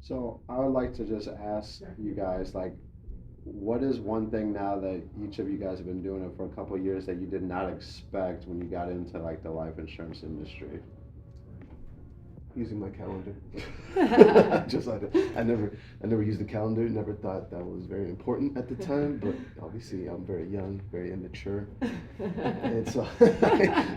So I would like to just ask you guys, like, what is one thing now that each of you guys have been doing it for a couple of years that you did not expect when you got into like the life insurance industry? Using my calendar. Just like I never used a calendar. Never thought that was very important at the time. But obviously, I'm very young, very immature, and so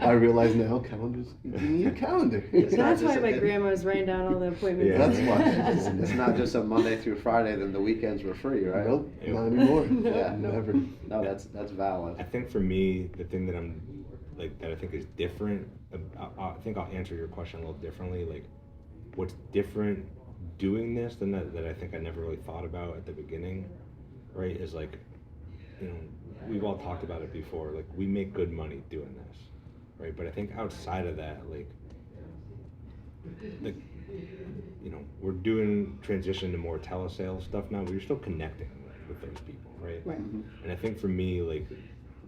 I realize now calendars. You need a calendar. That's why my grandma was writing down all the appointments. Yeah, that's why. It's not just a Monday through Friday, then the weekends were free, right? Nope, not anymore. No, Yeah, no. Never. No, that's valid. I think for me, the thing that that I think is different, I think I'll answer your question a little differently. Like, what's different doing this than that I think I never really thought about at the beginning, right? Is like, we've all talked about it before. Like, we make good money doing this, right? But I think outside of that, like we're doing transition to more telesales stuff now, but you're still connecting with those people, right? Right. And I think for me, like,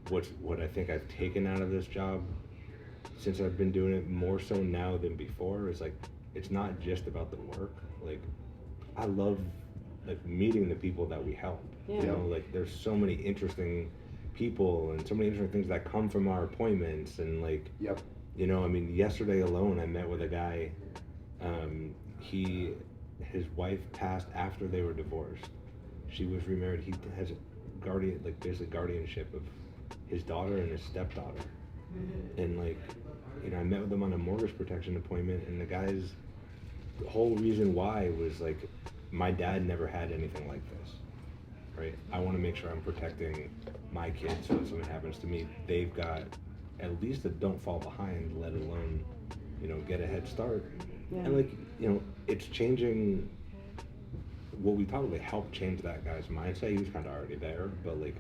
what I think I've taken out of this job since I've been doing it more so now than before is like, it's not just about the work. Like, I love like meeting the people that we help. Yeah. You know, like there's so many interesting people and so many interesting things that come from our appointments and like, Yep. I mean, yesterday alone I met with a guy. His wife passed after they were divorced. She was remarried. He has basically guardianship of his daughter and his stepdaughter. And like, I met with him on a mortgage protection appointment, and the whole reason why was like, my dad never had anything like this, right? I want to make sure I'm protecting my kids so if something happens to me, they've got at least a don't fall behind, let alone, get a head start. Yeah. And like, it's changing. What we probably helped change that guy's mindset. He was kind of already there, but like,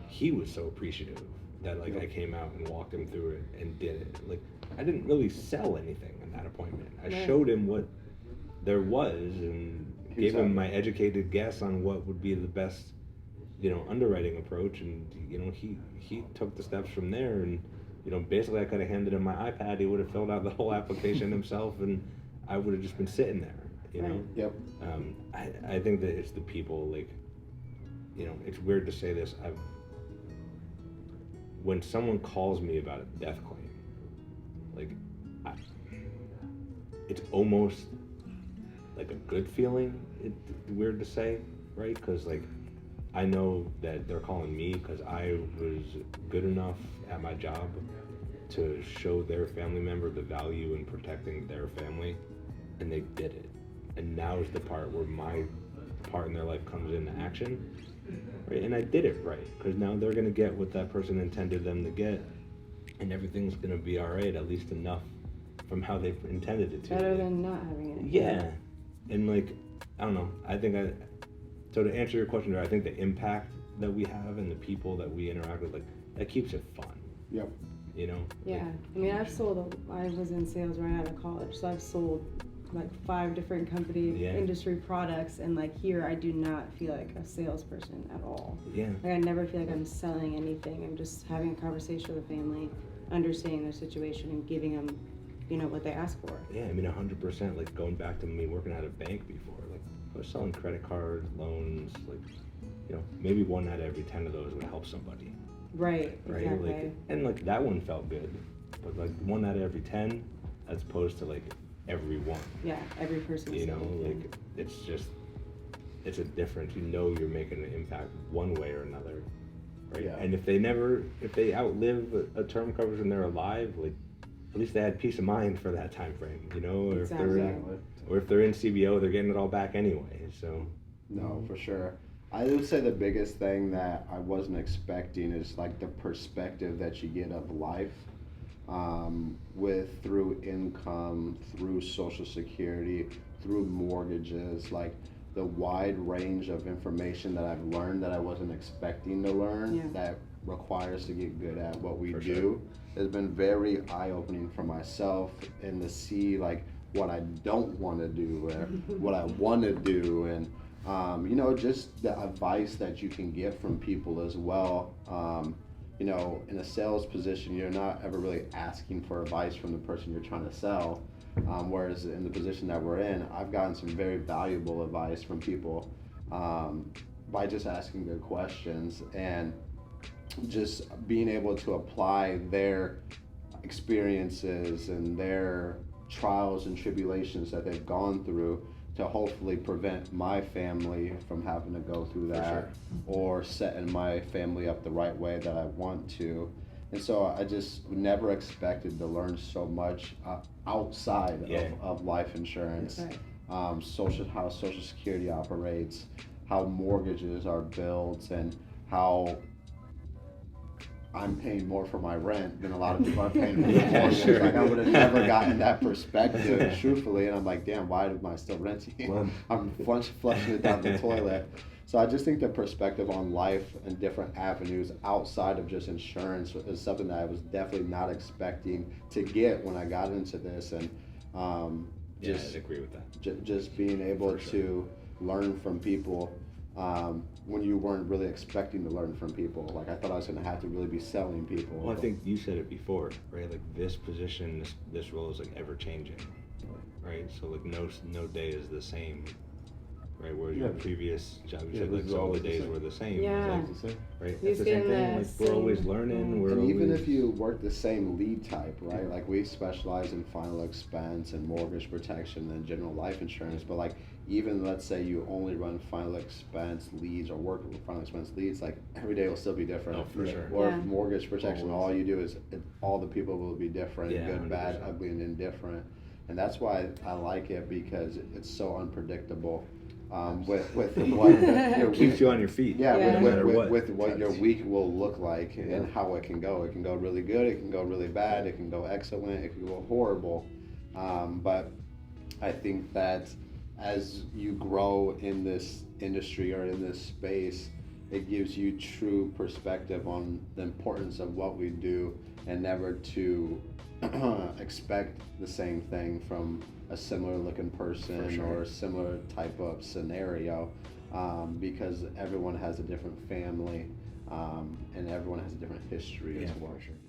he was so appreciative that like I came out and walked him through it and did it. Like, I didn't really sell anything in that appointment. I Right. showed him what there was and gave him my educated guess on what would be the best, underwriting approach. And he took the steps from there. And basically I could have handed him my iPad. He would have filled out the whole application himself, and I would have just been sitting there. Right. Yep. I think that it's the people. Like, it's weird to say this. When someone calls me about a death claim, like, it's almost like a good feeling. It's weird to say, right? Because like, I know that they're calling me because I was good enough at my job to show their family member the value in protecting their family, and they did it. And now is the part where my part in their life comes into action, right? And I did it right, because now they're gonna get what that person intended them to get, and everything's gonna be all right, at least enough from how they've intended it to. Better than not having it. Yeah, and like, I don't know. So to answer your question, I think the impact that we have and the people that we interact with, like, that keeps it fun. Yep. Yeah, Like, I mean, I was in sales right out of college, so I've sold like 5 different industry products, and like here I do not feel like a salesperson at all. Yeah. Like, I never feel like I'm selling anything. I'm just having a conversation with the family, understanding their situation and giving them, what they ask for. Yeah, I mean, 100%. Like, going back to me working at a bank before, like, I was selling credit cards, loans, like, maybe 1 out of every 10 of those would help somebody. Right, Right? exactly. Like, and like, that one felt good, but like 1 out of every 10, as opposed to like every one. Yeah, every person. Like, it's a difference. You're making an impact one way or another, right? Yeah. And if they outlive a term coverage and they're alive, like, at least they had peace of mind for that time frame, or Exactly. if they're in CBO, they're getting it all back anyway. So No, for sure. I would say the biggest thing that I wasn't expecting is like the perspective that you get of life, through income, through Social Security, through mortgages, like the wide range of information that I've learned that I wasn't expecting to learn, Yeah. that requires to get good at what we For do. sure. Has been very eye-opening for myself, and to see like what I don't want to do or what I want to do, and just the advice that you can get from people as well. In a sales position, you're not ever really asking for advice from the person you're trying to sell. Whereas in the position that we're in, I've gotten some very valuable advice from people by just asking good questions and just being able to apply their experiences and their trials and tribulations that they've gone through to hopefully prevent my family from having to go through that or setting my family up the right way that I want to. And so I just never expected to learn so much outside of life insurance, how Social Security operates, how mortgages are built, and how I'm paying more for my rent than a lot of people are paying for their mortgage. Like I would have never gotten that perspective, truthfully. And I'm like, damn, why am I still renting? I'm flushing it down the toilet. So I just think the perspective on life and different avenues outside of just insurance is something that I was definitely not expecting to get when I got into this. And I agree with that. Just being able to learn from people when you weren't really expecting to learn from people. Like I thought I was going to have to really be selling people. Well, I think you said it before, right? Like this position, this role is like ever changing, right? So like no day is the same, right? Whereas your previous job, you said like some of the days were the same. Yeah. Like, right? He's That's the same getting thing. Like we're always learning. We're and even always... if you work the same lead type, right? Like we specialize in final expense and mortgage protection and general life insurance, but like even let's say you only run final expense leads or work with final expense leads, like every day will still be different. Oh, for sure. Or mortgage protection, all you do is all the people will be different, good, 100%. bad, ugly, and indifferent. And that's why I like it, because it's so unpredictable. With what your keeps you on your feet. With what your week will look like and how it can go. It can go really good. It can go really bad. It can go excellent. It can go horrible. But I think that as you grow in this industry or in this space, it gives you true perspective on the importance of what we do, and never to expect the same thing from a similar looking person or a similar type of scenario, because everyone has a different family and everyone has a different history as well.